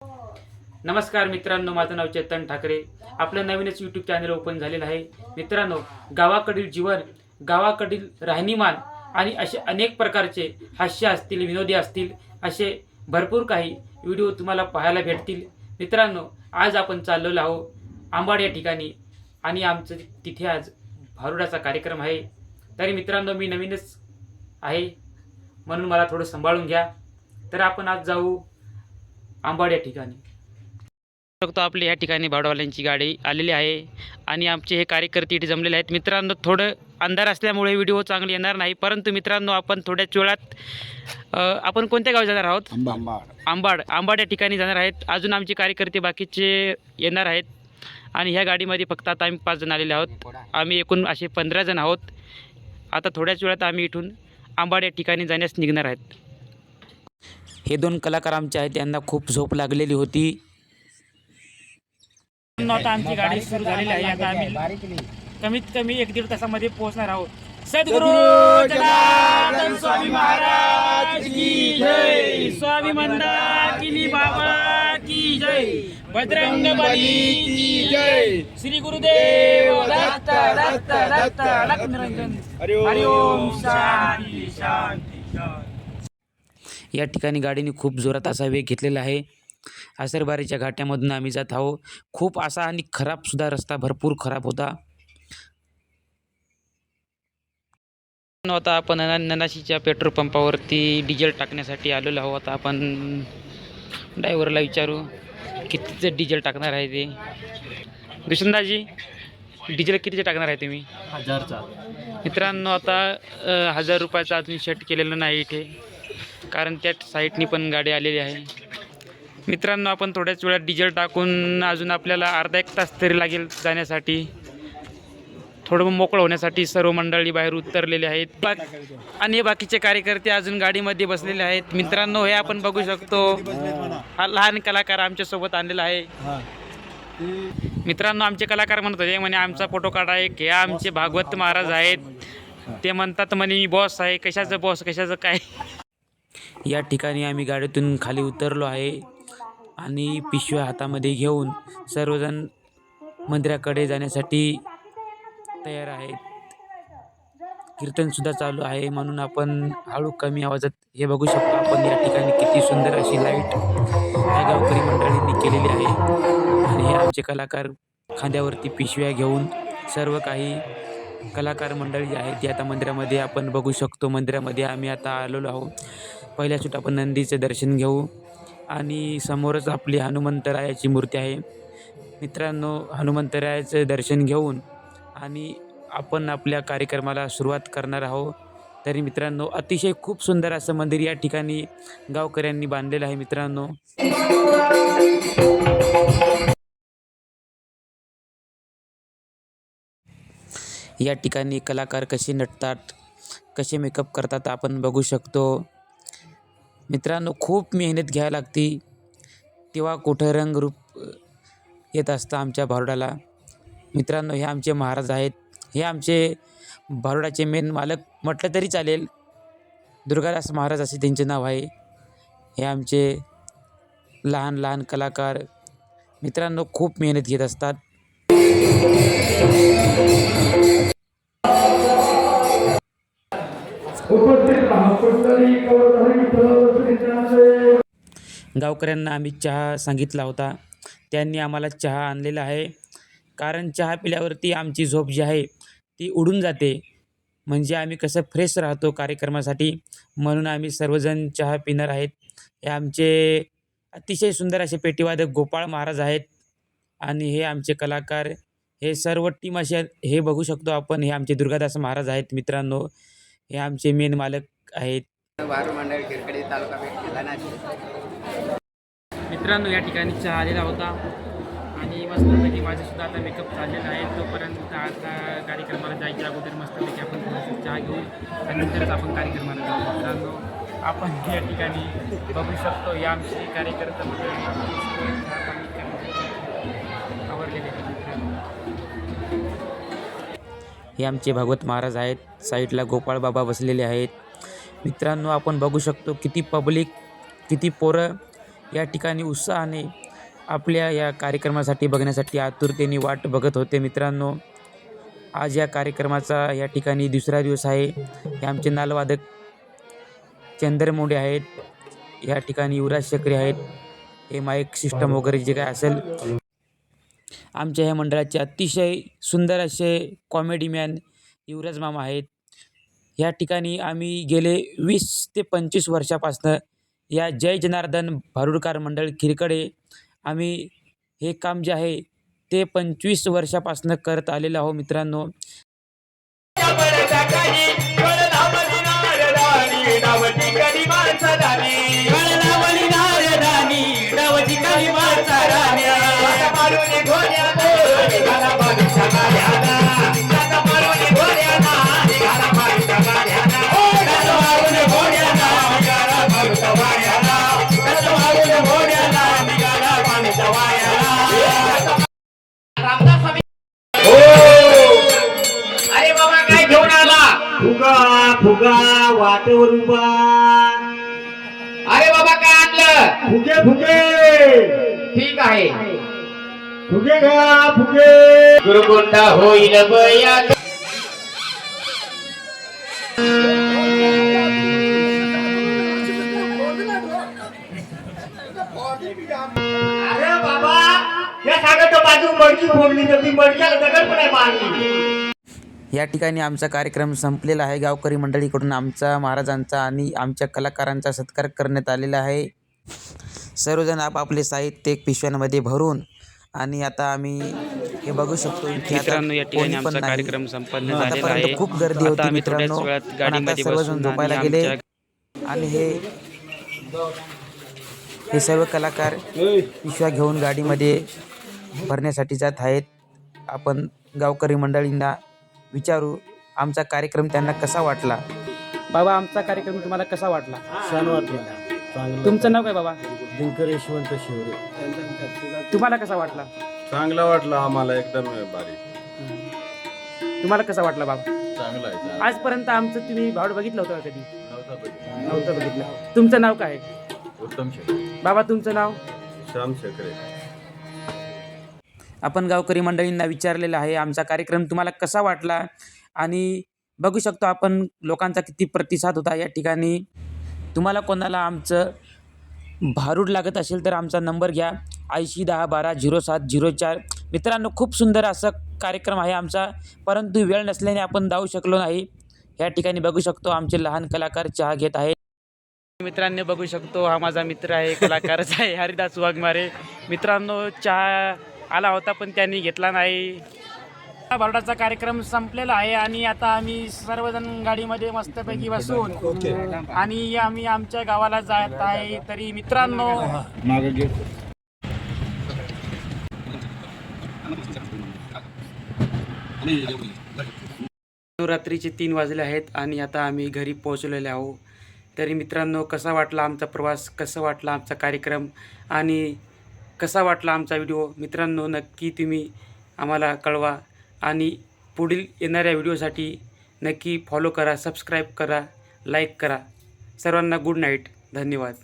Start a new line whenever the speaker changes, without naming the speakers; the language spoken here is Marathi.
नमस्कार मित्रांनो, माझं नाव चेतन ठाकरे. आपलं नवीनच यूट्यूब चॅनल ओपन झालेलं आहे. मित्रांनो, गावाकडील जीवन, गावाकडील राहणीमान आणि असे अनेक प्रकारचे हास्य असतील, विनोदी असतील, असे भरपूर काही व्हिडिओ तुम्हाला पाहायला भेटतील. मित्रांनो, आज आपण चाललेलो आहोत आंबाड या ठिकाणी आणि आमचं तिथे आज भारुडाचा कार्यक्रम आहे. तरी मित्रांनो, मी नवीनच आहे म्हणून मला थोडं सांभाळून घ्या. तर आपण आज जाऊ आंबाड या ठिकाणी. बघतो आपल्या या ठिकाणी भाडवाल्यांची गाडी आलेली आहे आणि आमचे हे कार्यकर्ते इथे जमलेले आहेत. मित्रांनो, थोडं अंधार असल्यामुळे व्हिडिओ चांगली येणार नाही, परंतु मित्रांनो आपण थोड्याच वेळात आपण कोणत्या गावी जाणार आहोत? आंबाड या ठिकाणी जाणार आहेत. अजून आमचे कार्यकर्ते बाकीचे येणार आहेत आणि ह्या गाडीमध्ये फक्त आता आम्ही 5 जण आलेले आहोत. आम्ही एकूण असे 15 जण आहोत. आता थोड्याच वेळात आम्ही इथून आंबाड या ठिकाणी जाण्यास निघणार आहेत. हे 2 कलाकार आमचे आहेत, त्यांना खूप झोप लागलेली होती. आता आमची गाडी सुरू झालेली आहे. आता आम्ही कमीत कमी 1-1.5 तासामध्ये पोहोचणार आहोत. सद्गुरू जनार्दन स्वामी महाराज की जय, स्वामी मंदाकिनी बाबा की जय, बजरंगबली की जय, श्री गुरुदेव दत्त दत्त दत्त दत्त निरंजन. हरि ओम. शांती शांती शांती. या ठिकाणी गाडीने खूप जोरात असा वेग घेतलेला आहे. आसरबारीच्या घाट्यामधून आम्ही जात आहोत. खूप असा आणि खराब सुद्धा रस्ता भरपूर खराब होता. आता आपण ननाशीच्या पेट्रोल पंपावरती डिझेल टाकण्यासाठी आलेलो आहोत. आता आपण ड्रायव्हरला विचारू कितीचं डिझेल टाकणार आहे ते. दुष्यंतजी, डिझेल कितीचं टाकणार आहे तुम्ही?
1000चा.
मित्रांनो, आता 1000 रुपयाचा अजून सेट केलेलं नाही इथे, कारण त्या साईडनी पण गाडी आलेली आहे. मित्रांनो, आपण थोड्याच वेळात डिझेल टाकून अजून आपल्याला अर्धा-1 तास तरी लागेल जाण्यासाठी. थोडं मोकळं होण्यासाठी सर्व मंडळी बाहेर उतरलेले आहेत आणि हे बाकीचे कार्यकर्ते अजून गाडीमध्ये बसलेले आहेत. मित्रांनो, हे आपण बघू शकतो हा लहान कलाकार आमच्यासोबत आणलेला आहे. मित्रांनो, आमचे कलाकार म्हणत होते म्हणे आमचा फोटो काढा एक. हे आमचे भागवत महाराज आहेत. ते म्हणतात म्हणे मी बॉस आहे. कशाचं बॉस, कशाचं काय. या ठिकाणी आम्ही गाडीतून खाली उतरलो आहे आणि पिशव्या हातामध्ये घेऊन सर्वजण मंदिराकडे जाण्यासाठी तयार आहेत. कीर्तनसुद्धा चालू आहे म्हणून आपण हळू कमी आवाजात हे बघू शकतो. आपण या ठिकाणी किती सुंदर अशी लाईट या गावकरी मंडळींनी केलेली आहे आणि हे आमचे कलाकार खांद्यावरती पिशव्या घेऊन सर्व काही कलाकार मंडळी आहेत ती आता मंदिरामध्ये आपण बघू शकतो. मंदिरामध्ये आम्ही आता आलेलो आहोत. पहिल्या सुट आपण नंदीचे दर्शन घेऊ आणि समोरच आपली हनुमंतरायाची मूर्ती आहे. मित्रांनो, हनुमंतरायाचं दर्शन घेऊन आणि आपण आपल्या कार्यक्रमाला सुरुवात करणार आहोत. तरी मित्रांनो, अतिशय खूप सुंदर असं मंदिर या ठिकाणी गावकऱ्यांनी बांधलेलं आहे. मित्रांनो, या ठिकाणी कलाकार कसे नटतात, कसे मेकअप करतात आपण बघू शकतो. मित्रांनो, खूप मेहनत घ्यावी लागते तेव्हा कुठं रंगरूप येत असतं आमच्या भारुडाला. मित्रांनो, हे आमचे महाराज आहेत. हे आमचे भारुडाचे मेन मालक म्हटलं तरी चालेल. दुर्गादास महाराज असे त्यांचे नाव आहे. हे आमचे लहान लहान कलाकार मित्रांनो खूप मेहनत घेत असतात. गावकऱ्यांना आम्ही चहा सांगितला होता. त्यांनी आम्हाला चहा आणलेला आहे, कारण चहा पिल्यावरती आमची झोप जी आहे ती उडून जाते. म्हणजे आम्ही कसं फ्रेश राहतो कार्यक्रमासाठी, म्हणून आम्ही सर्वजण चहा पिणार आहेत. हे आमचे अतिशय सुंदर असे पेटीवादक गोपाळ महाराज आहेत आणि हे आमचे कलाकार, हे सर्व टीम असे हे बघू शकतो आपण. हे आमचे दुर्गादास महाराज आहेत. मित्रांनो, हे आमचे मेन मालक आहेत. मित्रांनो, या ठिकाणी चहा आलेला होता आणि मस्तपैकी माझेसुद्धा आता मेकअप चाललेला आहे. तोपर्यंत आता कार्यक्रमाला जायच्या अगोदर मस्तपैकी आपण थोडासा चहा घेऊ आणि नंतरच आपण कार्यक्रमाला जाऊ. मित्रांनो, आपण या ठिकाणी बघू शकतो या आमचे कार्यकर्ते आवडलेले आहेत. हे आमचे भागवत महाराज आहेत. साईडला गोपाळ बाबा बसलेले आहेत. मित्रांनो, आपण बघू शकतो किती पब्लिक, किती पोरं या ठिकाणी उत्साहाने आपल्या या कार्यक्रमासाठी बघण्यासाठी आतुरतेने वाट बघत होते. मित्रांनो, आज या कार्यक्रमाचा या ठिकाणी दुसरा दिवस आहे. हे आमचे नालवादक चंद्रमोंडे आहेत, या ठिकाणी युवराज शकरे आहेत, हे माईक सिस्टम वगैरे जे काय असेल. आमच्या ह्या मंडळाचे अतिशय सुंदर असे कॉमेडीमॅन युवराज मामा आहेत. या ठिकाणी आम्ही गेले 20 ते 25 वर्षापासनं या जय जनार्दन भारुडकार मंडळ खिरकडे आम्ही हे काम जे आहे ते 25 वर्षापासनं करत आलेलो आहो. मित्रांनो,
अरे बाबा काय घेऊन आला?
फुगा फुगा वाटेवर उभा.
अरे बाबा काय आणलं?
फुगे फुगे
ठीक आहे.
फुगे घ्या फुगे.
गुरुकुंडा होईल बया.
अरे बाबा, या सांगत बाजू मडकी फोडली तर ती मडक्याला दगड पण आहे मारली.
या ठिकाणी आमचा कार्यक्रम संपलेला आहे. गावकरी मंडळीकडून आमचा, महाराजांचा आणि आमच्या कलाकारांचा सत्कार करण्यात आलेला आहे. सर्वजण आपापले साहित्य पिशव्यांमध्ये भरून आणि आता आम्ही हे बघू शकतो की
मित्रांनो, या ठिकाणी आमचा कार्यक्रम संपन्न झालेला आहे.
आतापर्यंत खूप गर्दी होती
आम्ही थोड्याच
मित्रांनो,
वेळात
पण आता
गाडीमध्ये
सर्वजण
बसून
झोपायला
आणि
गेले
आमच्या
आणि हे सर्व कलाकार पिशव्या घेऊन गाडीमध्ये भरण्यासाठी जात आहेत. आपण गावकरी मंडळींना विचारू आमचा कार्यक्रम त्यांना कसा वाटला. बाबा, आमचा कार्यक्रम तुम्हाला कसा वाटला?
छान वाटलं. चांगलं.
तुमचं नाव काय बाबा?
दिनकर यशवंत शिवरे.
तुम्हाला कसा वाटला?
चांगला वाटला आम्हाला, एकदम भारी.
तुम्हाला कसा वाटला बाबा?
चांगला आहे.
आजपर्यंत आमचं तुम्ही भावड बघितलं होतं का कधी? नव्हतं बघितलं.
उत्तम
तुमचं नाव काय?
शेखरे.
बाबा, तुमचं नाव?
श्याम शेखरे.
आपण गावकरी मंडळींना विचारलेलं आहे आमचा कार्यक्रम तुम्हाला कसा वाटला, आणि बघू शकतो आपण लोकांचा किती प्रतिसाद होता या ठिकाणी. तुम्हाला कोणाला आमचं भारूड लागत असेल तर आमचा नंबर घ्या 80 10 12 07 04. मित्रांनो, खूप सुंदर असा कार्यक्रम आहे आमचा, परंतु वेळ नसल्याने आपण जाऊ शकलो नाही. या ठिकाणी बघू शकतो आमचे लहान कलाकार चहा घेत आहेत. मित्रांनो, बघू शकतो हा माझा मित्र आहे, कलाकारच आहे, हरिदास वाघमारे. मित्रांनो, चहा आला होता पण त्यांनी घेतला नाही. भारुडाचा कार्यक्रम संपलेला आहे आणि आता आम्ही सर्वजण गाडीमध्ये मस्तपैकी बसून आणि आम्ही आमच्या गावाला जात आहे. तरी मित्रांनो, रात्रीचे 3 वाजले आहेत आणि आता आम्ही घरी पोहोचलेले आहोत. तरी मित्रांनो, कसा वाटला आमचा प्रवास, कसा वाटला आमचा कार्यक्रम आणि कसा वाटला आमचा व्हिडिओ? मित्रांनो, नक्की तुम्ही आम्हाला कळवा आणि पुढील येणाऱ्या व्हिडिओसाठी नक्की फॉलो करा, सबस्क्राईब करा, लाईक करा. सर्वांना गुड नाईट. धन्यवाद.